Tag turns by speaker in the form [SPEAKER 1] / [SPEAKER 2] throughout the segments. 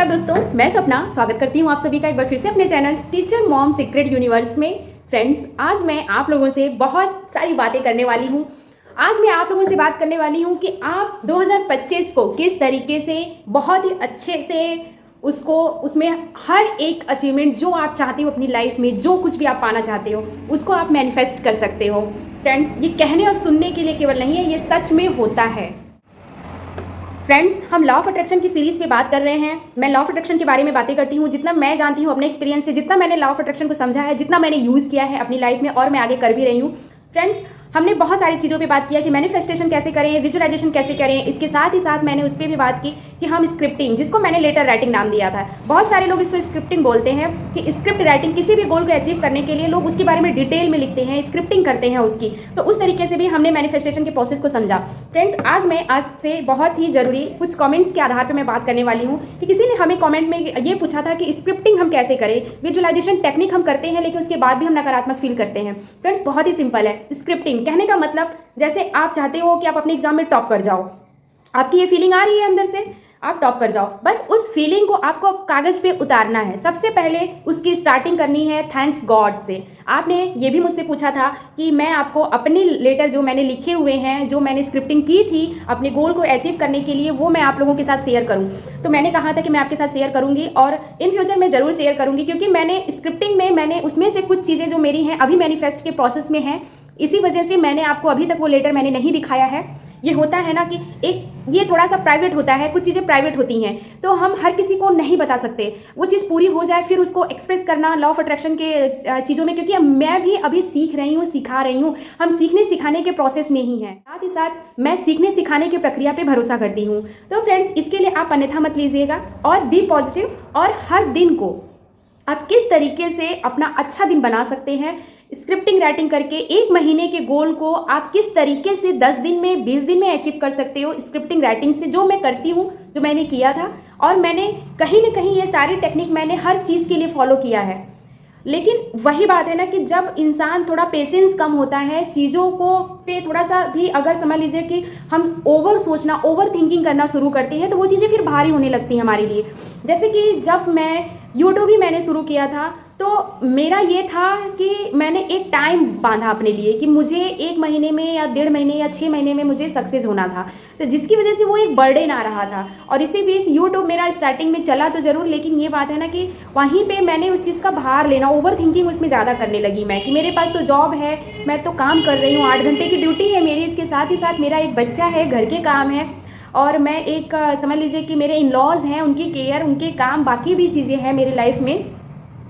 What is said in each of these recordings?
[SPEAKER 1] नमस्कार दोस्तों, मैं सपना स्वागत करती हूँ आप सभी का एक बार फिर से अपने channel teacher mom secret universe में। फ्रेंड्स, आज मैं आप लोगों से बहुत सारी बातें करने वाली हूँ। आज मैं आप लोगों से बात करने वाली हूँ कि आप 2025 को किस तरीके से बहुत ही अच्छे से उसमें हर एक अचीवमेंट जो आप चाहते हो अपनी लाइफ में, जो कुछ भी आप पाना चाहते हो उसको आप मैनिफेस्ट कर सकते हो। फ्रेंड्स, ये कहने और सुनने के लिए केवल नहीं है, ये सच में होता है। फ्रेंड्स, हम लॉ ऑफ अट्रैक्शन की सीरीज पे बात कर रहे हैं। मैं लॉ ऑफ अट्रैक्शन के बारे में बातें करती हूँ, जितना मैं जानती हूँ अपने एक्सपीरियंस से, जितना मैंने लॉ ऑफ अट्रैक्शन को समझा है, जितना मैंने यूज़ किया है अपनी लाइफ में और मैं आगे कर भी रही हूँ। फ्रेंड्स, हमने बहुत सारी चीज़ों पे बात किया कि मैनिफेस्टेशन कैसे करें, विजुअलाइजेशन कैसे करें। इसके साथ ही साथ मैंने उस पर भी बात की कि हम स्क्रिप्टिंग, जिसको मैंने लेटर राइटिंग नाम दिया था, बहुत सारे लोग इसको स्क्रिप्टिंग बोलते हैं कि स्क्रिप्ट राइटिंग, किसी भी गोल को अचीव करने के लिए लोग उसके बारे में डिटेल में लिखते हैं, स्क्रिप्टिंग करते हैं उसकी। तो उस तरीके से भी हमने मैनिफेस्टेशन के प्रोसेस को समझा। फ्रेंड्स, आज से बहुत ही जरूरी कुछ कमेंट्स के आधार पर मैं बात करने वाली हूँ कि किसी ने हमें कॉमेंट में ये पूछा था कि स्क्रिप्टिंग हम कैसे करें। विजुअलाइजेशन टेक्निक हम करते हैं लेकिन उसके बाद भी हम नकारात्मक फील करते हैं। फ्रेंड्स, बहुत ही सिंपल है। स्क्रिप्टिंग कहने का मतलब, जैसे आप चाहते हो कि आप अपने एग्जाम में टॉप कर जाओ, आपकी ये फीलिंग आ रही है अंदर से, आप टॉप कर जाओ, बस उस फीलिंग को आपको कागज पे उतारना है। सबसे पहले उसकी स्टार्टिंग करनी है थैंक्स गॉड से। आपने ये भी मुझसे पूछा था कि मैं आपको अपने लेटर जो मैंने लिखे हुए हैं, जो मैंने स्क्रिप्टिंग की थी अपने गोल को अचीव करने के लिए, वो मैं आप लोगों के साथ शेयर करूं। तो मैंने कहा था कि मैं आपके साथ शेयर करूंगी और इन फ्यूचर में ज़रूर शेयर करूंगी, क्योंकि मैंने स्क्रिप्टिंग में मैंने उसमें से कुछ चीज़ें जो मेरी हैं अभी मैनिफेस्ट के प्रोसेस में हैं, इसी वजह से मैंने आपको अभी तक वो लेटर मैंने नहीं दिखाया है। ये होता है ना कि ये थोड़ा सा प्राइवेट होता है, कुछ चीज़ें प्राइवेट होती हैं तो हम हर किसी को नहीं बता सकते। वो चीज़ पूरी हो जाए फिर उसको एक्सप्रेस करना लॉ ऑफ अट्रैक्शन के चीज़ों में, क्योंकि मैं भी अभी सीख रही हूँ, सिखा रही हूँ। हम सीखने सिखाने के प्रोसेस में ही हैं, साथ ही साथ मैं सीखने सिखाने की प्रक्रिया पे भरोसा करती हूँ। तो फ्रेंड्स, इसके लिए आप अन्यथा मत लीजिएगा और बी पॉजिटिव। और हर दिन को आप किस तरीके से अपना अच्छा दिन बना सकते हैं स्क्रिप्टिंग राइटिंग करके, एक महीने के गोल को आप किस तरीके से 10 दिन में, 20 दिन में अचीव कर सकते हो स्क्रिप्टिंग राइटिंग से, जो मैं करती हूँ, जो मैंने किया था। और मैंने कहीं ना कहीं ये सारी टेक्निक मैंने हर चीज़ के लिए फॉलो किया है। लेकिन वही बात है ना कि जब इंसान थोड़ा पेशेंस कम होता है, चीज़ों को पे थोड़ा सा भी अगर समझ लीजिए कि हम ओवर सोचना, ओवर थिंकिंग करना शुरू करते हैं, तो वो चीज़ें फिर भारी होने लगती हैं हमारे लिए। जैसे कि जब मैं यूट्यूब ही मैंने शुरू किया था, तो मेरा ये था कि मैंने एक टाइम बांधा अपने लिए कि मुझे 1 महीने में या 1.5 महीने या 6 महीने में मुझे सक्सेस होना था, तो जिसकी वजह से वो एक बर्डन आ रहा था। और इसी बीच यूट्यूब मेरा स्टार्टिंग में चला तो ज़रूर, लेकिन ये बात है ना कि वहीं पे मैंने उस चीज़ का भार लेना, ओवर थिंकिंग उसमें ज़्यादा करने लगी मैं, कि मेरे पास तो जॉब है, मैं तो काम कर रही हूँ, 8 घंटे की ड्यूटी है मेरी, इसके साथ ही साथ मेरा एक बच्चा है, घर के काम है, और मैं एक समझ लीजिए कि मेरे इन लॉज हैं, उनकी केयर, उनके काम, बाकी भी चीज़ें हैं मेरी लाइफ में।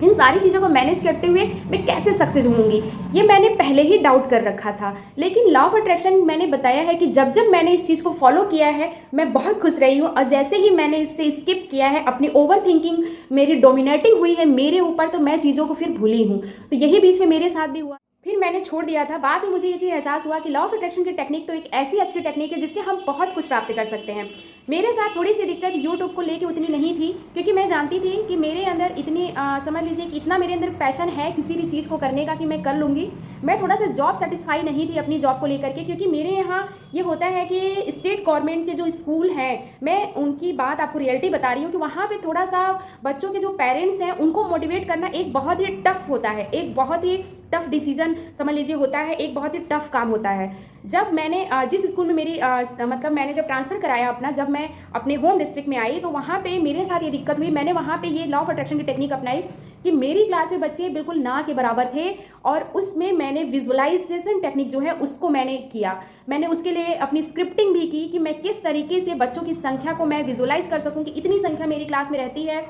[SPEAKER 1] इन सारी चीज़ों को मैनेज करते हुए मैं कैसे सक्सेस होंगी, ये मैंने पहले ही डाउट कर रखा था। लेकिन लॉ ऑफ अट्रैक्शन मैंने बताया है कि जब जब मैंने इस चीज़ को फॉलो किया है, मैं बहुत खुश रही हूँ। और जैसे ही मैंने इससे स्किप किया है, अपनी ओवर थिंकिंग मेरी डोमिनेटिंग हुई है मेरे ऊपर, तो मैं चीज़ों को फिर भूली हूँ। तो यही बीच में मेरे साथ भी हुआ, फिर मैंने छोड़ दिया था। बाद में मुझे ये चीज़ एहसास हुआ कि लॉ ऑफ अट्रैक्शन की टेक्निक तो एक ऐसी अच्छी टेक्निक है जिससे हम बहुत कुछ प्राप्त कर सकते हैं। मेरे साथ थोड़ी सी दिक्कत यूट्यूब को लेके उतनी नहीं थी, क्योंकि मैं जानती थी कि मेरे अंदर इतनी समझ लीजिए कि इतना मेरे अंदर पैशन है किसी भी चीज़ को करने का कि मैं कर लूँगी। मैं थोड़ा सा जॉब सेटिस्फाई नहीं थी अपनी जॉब को लेकर के, क्योंकि मेरे यहाँ ये होता है कि स्टेट गवर्नमेंट के जो स्कूल हैं, मैं उनकी बात आपको रियलिटी बता रही हूँ कि वहाँ पे थोड़ा सा बच्चों के जो पेरेंट्स हैं उनको मोटिवेट करना एक बहुत ही टफ होता है, एक बहुत ही टफ डिसीजन समझ लीजिए होता है, एक बहुत ही टफ काम होता है। जब मैंने जिस स्कूल में मेरी मतलब मैंने जब ट्रांसफ़र कराया अपना, जब मैं अपने होम डिस्ट्रिक्ट में आई, तो वहाँ पे मेरे साथ ये दिक्कत हुई। मैंने वहाँ पे ये लॉ ऑफ अट्रैक्शन की टेक्निक अपनाई कि मेरी क्लास में बच्चे बिल्कुल ना के बराबर थे, और उसमें मैंने विजुअलाइजेशन टेक्निक जो है उसको मैंने किया। मैंने उसके लिए अपनी स्क्रिप्टिंग भी की कि मैं किस तरीके से बच्चों की संख्या को मैं विजुअलाइज कर सकूँ कि इतनी संख्या मेरी क्लास में रहती है,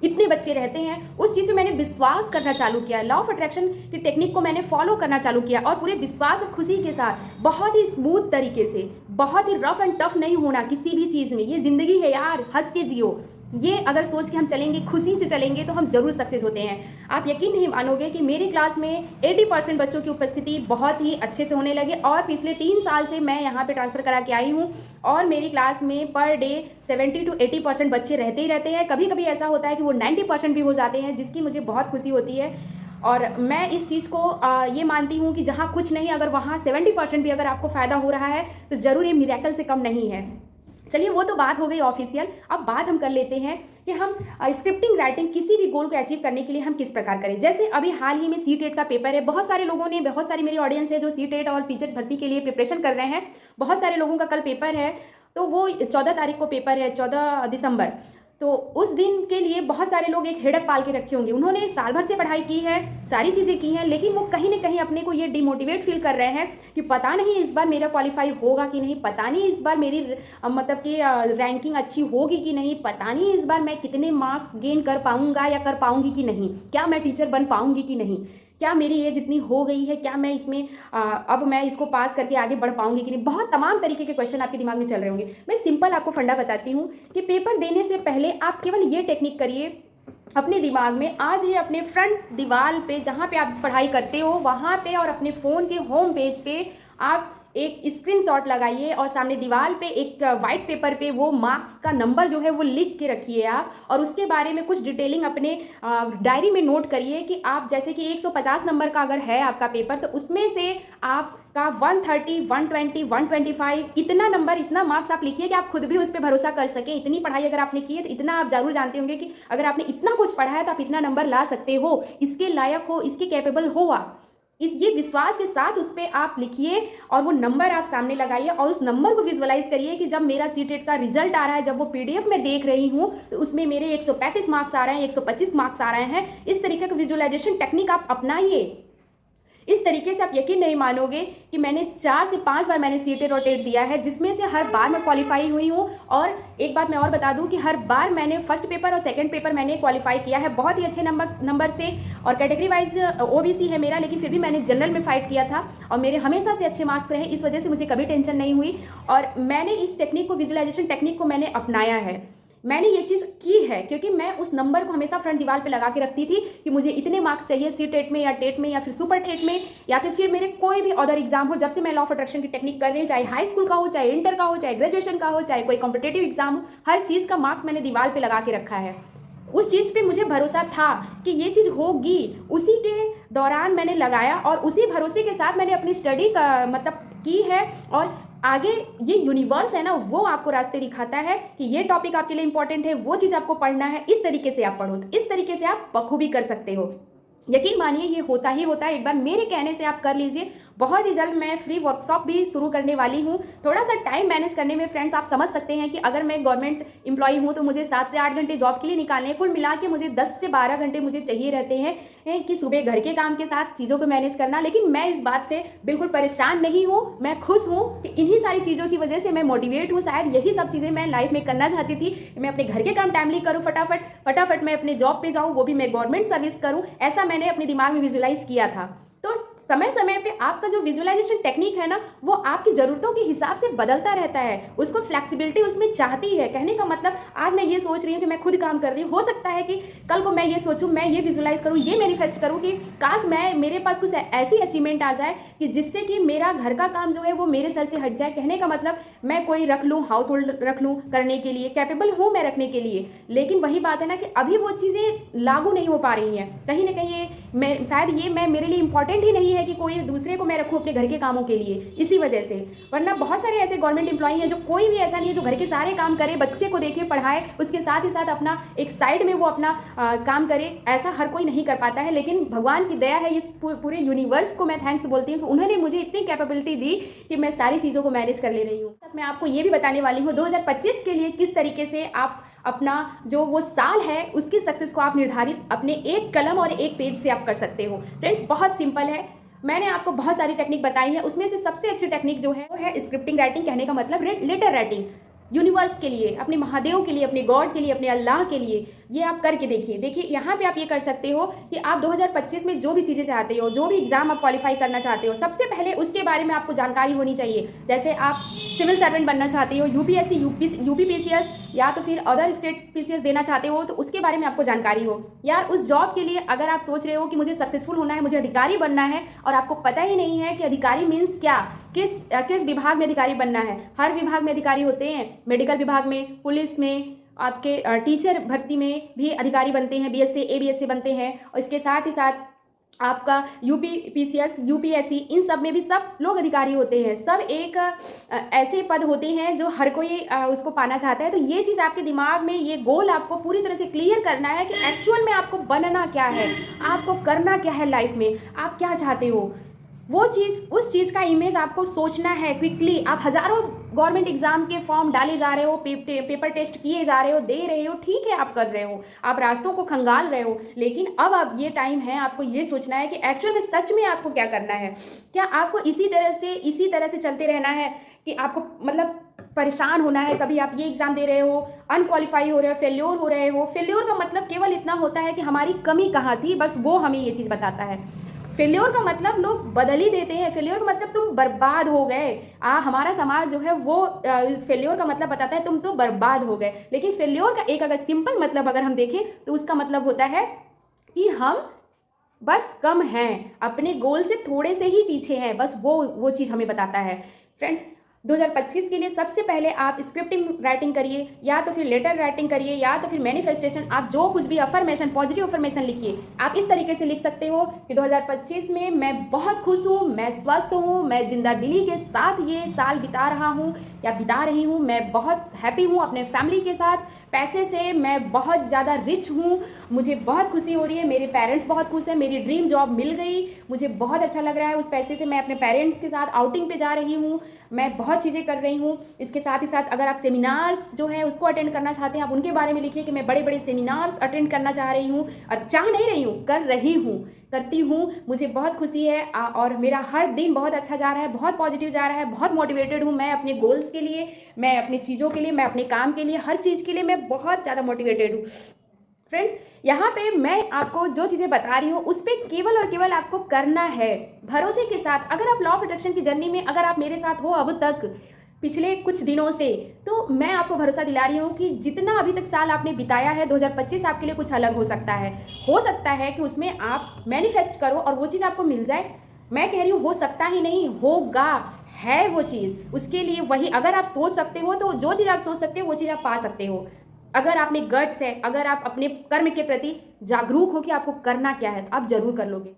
[SPEAKER 1] इतने बच्चे रहते हैं। उस चीज़ पे मैंने विश्वास करना चालू किया, लॉ ऑफ अट्रैक्शन की टेक्निक को मैंने फॉलो करना चालू किया, और पूरे विश्वास और खुशी के साथ, बहुत ही स्मूथ तरीके से, बहुत ही रफ एंड टफ नहीं होना किसी भी चीज़ में। ये ज़िंदगी है यार, हंस के जियो, ये अगर सोच के हम चलेंगे, खुशी से चलेंगे, तो हम ज़रूर सक्सेस होते हैं। आप यकीन नहीं मानोगे कि मेरी क्लास में 80% बच्चों की उपस्थिति बहुत ही अच्छे से होने लगे, और पिछले 3 साल से मैं यहाँ पे ट्रांसफ़र करा के आई हूँ, और मेरी क्लास में पर डे 70 to 80% बच्चे रहते ही रहते हैं। कभी कभी ऐसा होता है कि वो 90% भी हो जाते हैं, जिसकी मुझे बहुत खुशी होती है। और मैं इस चीज़ को ये मानती हूँ कि जहाँ कुछ नहीं, अगर वहाँ 70% भी अगर आपको फ़ायदा हो रहा है, तो ज़रूर ये मिरेकल से कम नहीं है। चलिए वो तो बात हो गई ऑफिशियल। अब बात हम कर लेते हैं कि हम स्क्रिप्टिंग राइटिंग किसी भी गोल को अचीव करने के लिए हम किस प्रकार करें। जैसे अभी हाल ही में सीटेट का पेपर है, बहुत सारे लोगों ने, बहुत सारी मेरी ऑडियंस है जो सीटेट और टीचर भर्ती के लिए प्रिपरेशन कर रहे हैं। बहुत सारे लोगों का कल पेपर है, तो वो 14 तारीख को पेपर है, 14 दिसंबर। तो उस दिन के लिए बहुत सारे लोग एक हेडक पाल के रखे होंगे। उन्होंने साल भर से पढ़ाई की है, सारी चीज़ें की हैं, लेकिन वो कहीं ना कहीं अपने को ये डिमोटिवेट फील कर रहे हैं कि पता नहीं इस बार मेरा क्वालिफाई होगा कि नहीं, पता नहीं इस बार मेरी मतलब कि रैंकिंग अच्छी होगी कि नहीं, पता नहीं इस बार मैं कितने मार्क्स गेन कर पाऊंगा या कर पाऊंगी कि नहीं, क्या मैं टीचर बन पाऊंगी कि नहीं, क्या मेरी एज इतनी हो गई है, क्या मैं इसमें अब मैं इसको पास करके आगे बढ़ पाऊंगी कि नहीं। बहुत तमाम तरीके के क्वेश्चन आपके दिमाग में चल रहे होंगे। मैं सिंपल आपको फंडा बताती हूँ कि पेपर देने से पहले आप केवल ये टेक्निक करिए अपने दिमाग में। आज ही अपने फ्रंट दीवार पे जहाँ पे आप पढ़ाई करते हो वहाँ पे और अपने फ़ोन के होम पेज पे आप एक स्क्रीनशॉट लगाइए और सामने दीवार पे एक वाइट पेपर पे वो मार्क्स का नंबर जो है वो लिख के रखिए आप, और उसके बारे में कुछ डिटेलिंग अपने डायरी में नोट करिए कि आप जैसे कि 150 नंबर का अगर है आपका पेपर, तो उसमें से आपका 130, 120, 125 इतना नंबर, इतना मार्क्स आप लिखिए कि आप खुद भी उस पर भरोसा कर सकें। इतनी पढ़ाई अगर आपने की है तो इतना आप जरूर जानते होंगे कि अगर आपने इतना कुछ पढ़ा है तो आप इतना नंबर ला सकते हो, इसके लायक हो, इसके कैपेबल हो आप। ये विश्वास के साथ उस पर आप लिखिए और वो नंबर आप सामने लगाइए और उस नंबर को विजुअलाइज करिए कि जब मेरा सीटेट का रिजल्ट आ रहा है, जब वो पीडीएफ में देख रही हूँ तो उसमें मेरे 135 मार्क्स आ रहे हैं, 125 मार्क्स आ रहे हैं। इस तरीके का विजुअलाइजेशन टेक्निक आप अपनाइए। इस तरीके से आप यकीन नहीं मानोगे कि मैंने 4 से 5 बार मैंने सीटेट और टेट दिया है, जिसमें से हर बार मैं क्वालिफाई हुई हूँ। और एक बात मैं और बता दूं कि हर बार मैंने फर्स्ट पेपर और सेकंड पेपर मैंने क्वालिफाई किया है बहुत ही अच्छे नंबर से। और कैटेगरी वाइज ओबीसी है मेरा, लेकिन फिर भी मैंने जनरल में फाइट किया था और मेरे हमेशा से अच्छे मार्क्स रहे। इस वजह से मुझे कभी टेंशन नहीं हुई और मैंने इस टेक्निक को, विजुअलाइजेशन टेक्निक को मैंने अपनाया है। मैंने ये चीज़ की है क्योंकि मैं उस नंबर को हमेशा फ्रंट दीवार पे लगा के रखती थी कि मुझे इतने मार्क्स चाहिए सी टेट में या टेट में या फिर सुपर टेट में या तो फिर मेरे कोई भी अदर एग्जाम हो। जब से मैं लॉ ऑफ अट्रैक्शन की टेक्निक कर रही हूँ, चाहे हाई स्कूल का हो, चाहे इंटर का हो, चाहे ग्रेजुएशन का हो, चाहे कोई कॉम्पिटेटिव एग्जाम हो, हर चीज़ का मार्क्स मैंने दीवार पर लगा के रखा है। उस चीज़ पे मुझे भरोसा था कि ये चीज़ होगी, उसी के दौरान मैंने लगाया और उसी भरोसे के साथ मैंने अपनी स्टडी का मतलब की है। और आगे ये यूनिवर्स है ना, वो आपको रास्ते दिखाता है कि ये टॉपिक आपके लिए इंपॉर्टेंट है, वो चीज़ आपको पढ़ना है, इस तरीके से आप पढ़ो, इस तरीके से आप बखूबी कर सकते हो। यकीन मानिए ये होता ही होता है। एक बार मेरे कहने से आप कर लीजिए। बहुत ही जल्द मैं फ्री वर्कशॉप भी शुरू करने वाली हूँ। थोड़ा सा टाइम मैनेज करने में फ्रेंड्स आप समझ सकते हैं कि अगर मैं गवर्नमेंट एम्प्लॉई हूँ तो मुझे 7 से 8 घंटे जॉब के लिए निकालने हैं। कुल मिला के मुझे 10 से 12 घंटे मुझे चाहिए रहते हैं कि सुबह घर के काम के साथ चीज़ों को मैनेज करना। लेकिन मैं इस बात से बिल्कुल परेशान नहीं हूँ, मैं खुश हूँ कि इन्हीं सारी चीज़ों की वजह से मैं मोटिवेट हूँ। शायद यही सब चीज़ें मैं लाइफ में करना चाहती थी कि मैं अपने घर के काम टाइमली करूँ, फटाफट मैं अपने जॉब पे जाऊँ, वो भी मैं गवर्नमेंट सर्विस करूँ। ऐसा मैंने अपने दिमाग में विजुअलाइज किया था। तो समय समय पे आपका जो विजुअलाइजेशन टेक्निक है ना, वो आपकी ज़रूरतों के हिसाब से बदलता रहता है, उसको फ्लेक्सिबिलिटी उसमें चाहती है। कहने का मतलब आज मैं ये सोच रही हूँ कि मैं खुद काम कर रही हूँ, हो सकता है कि कल को मैं ये सोचूं, मैं ये विजुअलाइज करूँ, ये मैनिफेस्ट करूँ कि काश मेरे पास कुछ ऐसी अचीवमेंट आ जाए कि जिससे कि मेरा घर का काम जो है वो मेरे सर से हट जाए। कहने का मतलब मैं कोई रख लूँ, हाउस होल्ड रख लूँ करने के लिए, कैपेबल हूँ मैं रखने के लिए। लेकिन वही बात है ना कि अभी वो चीज़ें लागू नहीं हो पा रही हैं। कहीं ना कहीं शायद ये मेरे लिए इंपॉर्टेंट ही नहीं है कि कोई दूसरे को मैं रखूं अपने घर के कामों के लिए, इसी वजह से। वरना बहुत सारे ऐसे गवर्नमेंट एम्प्लॉई हैं जो कोई भी ऐसा नहीं है जो घर के सारे काम करे, बच्चे को देखे, पढ़ाए, उसके साथ ही साथ अपना एक साइड में वो अपना काम करे। ऐसा हर कोई नहीं कर पाता है। लेकिन भगवान की दया है, इस पूरे यूनिवर्स को मैं थैंक्स बोलती हूँ कि उन्होंने मुझे इतनी कैपेबिलिटी दी कि मैं सारी चीज़ों को मैनेज कर ले रही हूँ। मैं आपको ये भी बताने वाली हूँ 2025 के लिए किस तरीके से आप अपना जो वो साल है उसकी सक्सेस को आप निर्धारित अपने एक कलम और एक पेज से आप कर सकते हो। फ्रेंड्स बहुत सिंपल है, मैंने आपको बहुत सारी टेक्निक बताई है, उसमें से सबसे अच्छी टेक्निक जो है वो है स्क्रिप्टिंग राइटिंग। कहने का मतलब लेटर राइटिंग। यूनिवर्स के लिए, अपने महादेव के लिए, अपने गॉड के लिए, अपने अल्लाह के लिए ये आप करके देखिए। यहाँ पे आप ये कर सकते हो कि आप 2025 में जो भी चीज़ें चाहते हो, जो भी एग्जाम आप क्वालिफाई करना चाहते हो, सबसे पहले उसके बारे में आपको जानकारी होनी चाहिए। जैसे आप सिविल सर्वेंट बनना चाहते हो, यूपीएससी, यूपीपीसीएस या तो फिर अदर स्टेट पीसीएस देना चाहते हो, तो उसके बारे में आपको जानकारी हो। यार उस जॉब के लिए अगर आप सोच रहे हो कि मुझे सक्सेसफुल होना है, मुझे अधिकारी बनना है, और आपको पता ही नहीं है कि अधिकारी मीन्स क्या, किस विभाग में अधिकारी बनना है। हर विभाग में अधिकारी होते हैं, मेडिकल विभाग में, पुलिस में, आपके टीचर भर्ती में भी अधिकारी बनते हैं, बीएससी एबीएससी बनते हैं। और इसके साथ ही साथ आपका यूपी पीसीएस यूपीएससी इन सब में भी सब लोग अधिकारी होते हैं, सब एक ऐसे पद होते हैं जो हर कोई उसको पाना चाहता है। तो ये चीज़ आपके दिमाग में, ये गोल आपको पूरी तरह से क्लियर करना है कि एक्चुअल में आपको बनना क्या है, आपको करना क्या है लाइफ में, आप क्या चाहते हो। वो चीज़, उस चीज़ का इमेज आपको सोचना है क्विकली। आप हज़ारों गवर्नमेंट एग्जाम के फॉर्म डाले जा रहे हो, पेपर टेस्ट किए जा रहे हो, दे रहे हो, ठीक है आप कर रहे हो, आप रास्तों को खंगाल रहे हो, लेकिन अब ये टाइम है आपको ये सोचना है कि एक्चुअल में सच में आपको क्या करना है। क्या आपको इसी तरह से चलते रहना है कि आपको मतलब परेशान होना है, कभी आप ये एग्ज़ाम दे रहे हो, अनक्वालिफाई हो रहे हो, फेल्योर हो रहे हो। फेल्योर का मतलब केवल इतना होता है कि हमारी कमी कहाँ थी, बस वो हमें ये चीज़ बताता है। फेल्योर का मतलब लोग बदल ही देते हैं। फेल्योर का मतलब तुम बर्बाद हो गए। हमारा समाज जो है वो फेल्योर का मतलब बताता है तुम तो बर्बाद हो गए। लेकिन फेल्योर का एक अगर सिंपल मतलब अगर हम देखें तो उसका मतलब होता है कि हम बस कम हैं, अपने गोल से थोड़े से ही पीछे हैं, बस वो चीज़ हमें बताता है। फ्रेंड्स, 2025 के लिए सबसे पहले आप स्क्रिप्टिंग राइटिंग करिए, या तो फिर लेटर राइटिंग करिए, या तो फिर मैनिफेस्टेशन। आप जो कुछ भी अफर्मेशन, पॉजिटिव अफर्मेशन लिखिए। आप इस तरीके से लिख सकते हो कि 2025 में मैं बहुत खुश हूँ, मैं स्वस्थ हूँ, मैं जिंदा दिली के साथ ये साल बिता रहा हूँ या बिता रही हूँ, मैं बहुत हैप्पी हूँ अपने फैमिली के साथ, पैसे से मैं बहुत ज़्यादा रिच हूँ, मुझे बहुत खुशी हो रही है, मेरे पेरेंट्स बहुत खुश हैं, मेरी ड्रीम जॉब मिल गई, मुझे बहुत अच्छा लग रहा है, उस पैसे से मैं अपने पेरेंट्स के साथ आउटिंग पे जा रही हूँ, मैं बहुत चीज़ें कर रही हूँ। इसके साथ ही साथ अगर आप सेमिनार्स जो है उसको अटेंड करना चाहते हैं, आप उनके बारे में लिखिए कि मैं बड़े बड़े सेमिनार्स अटेंड करना चाह रही हूँ, और चाह नहीं रही हूँ, कर रही हूँ, करती हूँ, मुझे बहुत खुशी है और मेरा हर दिन बहुत अच्छा जा रहा है, बहुत पॉजिटिव जा रहा है, बहुत मोटिवेटेड हूँ मैं अपने गोल्स के लिए, मैं अपनी चीज़ों के लिए, मैं अपने काम के लिए, हर चीज़ के लिए मैं बहुत ज़्यादा मोटिवेटेड हूँ। फ्रेंड्स, यहाँ पे मैं आपको जो चीज़ें बता रही हूँ उस पर केवल और केवल आपको करना है भरोसे के साथ। अगर आप लॉ ऑफ अट्रैक्शन की जर्नी में अगर आप मेरे साथ हो अब तक पिछले कुछ दिनों से, तो मैं आपको भरोसा दिला रही हूँ कि जितना अभी तक साल आपने बिताया है, 2025 आपके लिए कुछ अलग हो सकता है। हो सकता है कि उसमें आप मैनिफेस्ट करो और वो चीज़ आपको मिल जाए। मैं कह रही हूँ हो सकता ही नहीं, होगा, है वो चीज़। उसके लिए वही, अगर आप सोच सकते हो तो जो चीज़ आप सोच सकते हो वो चीज़ आप पा सकते हो। अगर आप में गट्स है, अगर आप अपने कर्म के प्रति जागरूक हो कि आपको करना क्या है, तो आप जरूर कर लोगे।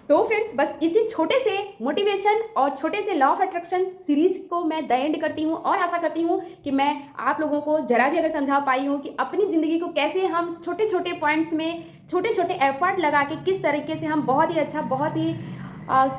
[SPEAKER 1] तो फ्रेंड्स, बस इसी छोटे से मोटिवेशन और छोटे से लॉ ऑफ अट्रैक्शन सीरीज को मैं द एंड करती हूँ, और आशा करती हूँ कि मैं आप लोगों को जरा भी अगर समझा पाई हूँ कि अपनी ज़िंदगी को कैसे हम छोटे छोटे पॉइंट्स में छोटे छोटे एफर्ट लगा के किस तरीके से हम बहुत ही अच्छा, बहुत ही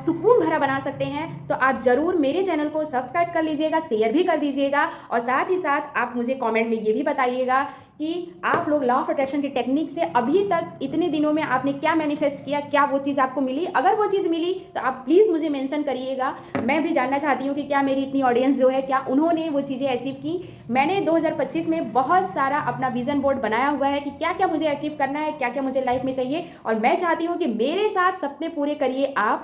[SPEAKER 1] सुकून भरा बना सकते हैं। तो आप ज़रूर मेरे चैनल को सब्सक्राइब कर लीजिएगा, शेयर भी कर दीजिएगा, और साथ ही साथ आप मुझे कमेंट में ये भी बताइएगा कि आप लोग लॉ ऑफ अट्रैक्शन की टेक्निक से अभी तक इतने दिनों में आपने क्या मैनिफेस्ट किया, क्या वो चीज़ आपको मिली। अगर वो चीज़ मिली तो आप प्लीज़ मुझे मेंशन करिएगा। मैं भी जानना चाहती हूँ कि क्या मेरी इतनी ऑडियंस जो है, क्या उन्होंने वो चीज़ें अचीव की। मैंने 2025 में बहुत सारा अपना विजन बोर्ड बनाया हुआ है कि क्या क्या मुझे अचीव करना है, क्या क्या मुझे लाइफ में चाहिए, और मैं चाहती हूँ कि मेरे साथ सपने पूरे करिए आप।